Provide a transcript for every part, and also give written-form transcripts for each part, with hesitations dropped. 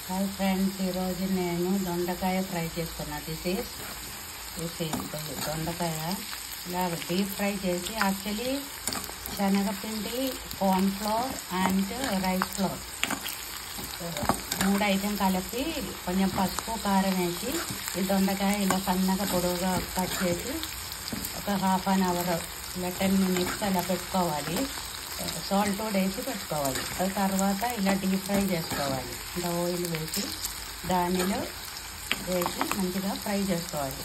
Hi friends, ఈరోజు నేను దొండకాయ ఫ్రై చేస్తున్నా. దిస్ ఈజ్ దొండకాయ ఇలా డీప్ ఫ్రై చేసి, యాక్చువల్లీ శనగపిండి, corn flour and rice flour 3 item కలిపి కొంచెం పసుపు కారం వేసి ఈ దొండకాయ ఇలా సన్నగా పొడవుగా కట్ చేసి ఒక ½ అన్ అవర్ ఇలా 10 మినిట్స్ అలా పెట్టుకోవాలి. సాల్ట్ వేసి పెట్టుకోవాలి. తర్వాత ఇలా డీప్ ఫ్రై చేసుకోవాలి. ఇలా ఆయిల్ వేసి దానిలో వేసి మంచిగా ఫ్రై చేసుకోవాలి.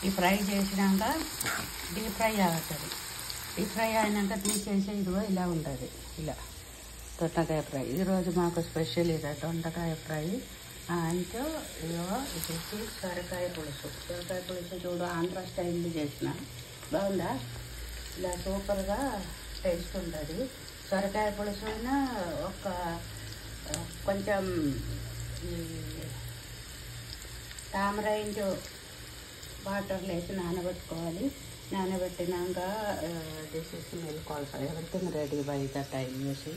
ఈ ఫ్రై చేసినాక డీప్ ఫ్రై అవుతుంది. డీప్ ఫ్రై అయినాక తీసేసి ఇదిగో ఇలా ఉంటుంది. ఇలా దొండకాయ ఫ్రై ఈరోజు మాకు స్పెషల్ ఇది దొండకాయ ఫ్రై. అండ్ ఇదిగో ఇది సొరకాయ పులుసు. సొరకాయ పులుసు చూడు, ఆంధ్ర స్టైల్ చేసిన బాగుందా. ఇలా సూపర్గా టేస్ట్ ఉంటుంది. సొరకాయ పులుసు అయినా ఒక కొంచెం తామరైండ్ వాటర్లో వేసి నానబెట్టుకోవాలి. నానబెట్టినాక this is milk also. Everything ready by the time వేసి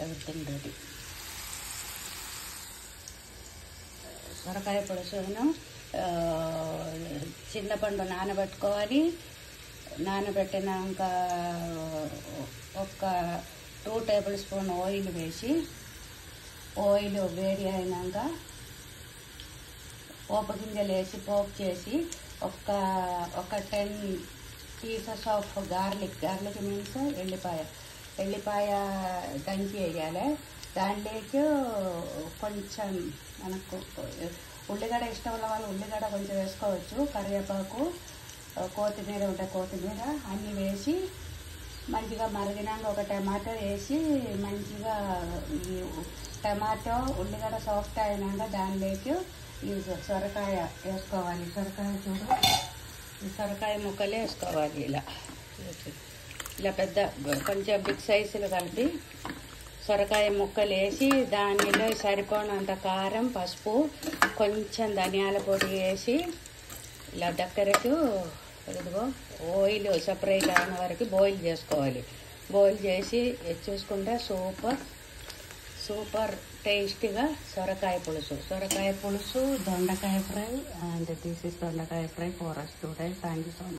ఎవ్రీథింగ్ రెడీ. సొరకాయ పులుసును చింతపండు నానబెట్టుకోవాలి. నానబెట్టినాక ఒక 2 టేబుల్ స్పూన్ ఆయిల్ వేసి, ఆయిల్ వేడి అయినాక పోపు గింజలు వేసి పోపు చేసి ఒక 10 పీసెస్ ఆఫ్ గార్లిక్ మీన్స్ ఎల్లిపాయ దంచి వేయాలి. దాంట్లోకి కొంచెం మనకు ఉల్లిగడ్డ ఇష్టం ఉన్న వాళ్ళు ఉల్లిగడ్డ కొంచెం వేసుకోవచ్చు. కరివేపాకు, కొత్తిమీర ఉంటే కొత్తిమీర అన్నీ వేసి మంచిగా మరిగినాక ఒక టమాటో వేసి మంచిగా ఈ టమాటో ఉల్లిగడ్డ సాఫ్ట్ అయినాక దానిలోకి ఈ సొరకాయ వేసుకోవాలి. సొరకాయ చూడు, ఈ సొరకాయ ముక్కలు వేసుకోవాలి. ఇలా పెద్ద కొంచెం బిగ్ సైజులు కలిపి సొరకాయ ముక్కలు వేసి దానిలో సరిపోనంత కారం, పసుపు, కొంచెం ధనియాల పొడి వేసి ఇలా దగ్గరకు ఇదిగో ఆయిల్ సపరేట్ అయిన వరకు బాయిల్ చేసుకోవాలి. బాయిల్ చేసి చూసుకుంటే సూపర్ టేస్టీగా సొరకాయ పులుసు, దొండకాయ ఫ్రై. అండ్ దిస్ ఇస్ దొండకాయ fry for us today. Thank you so much.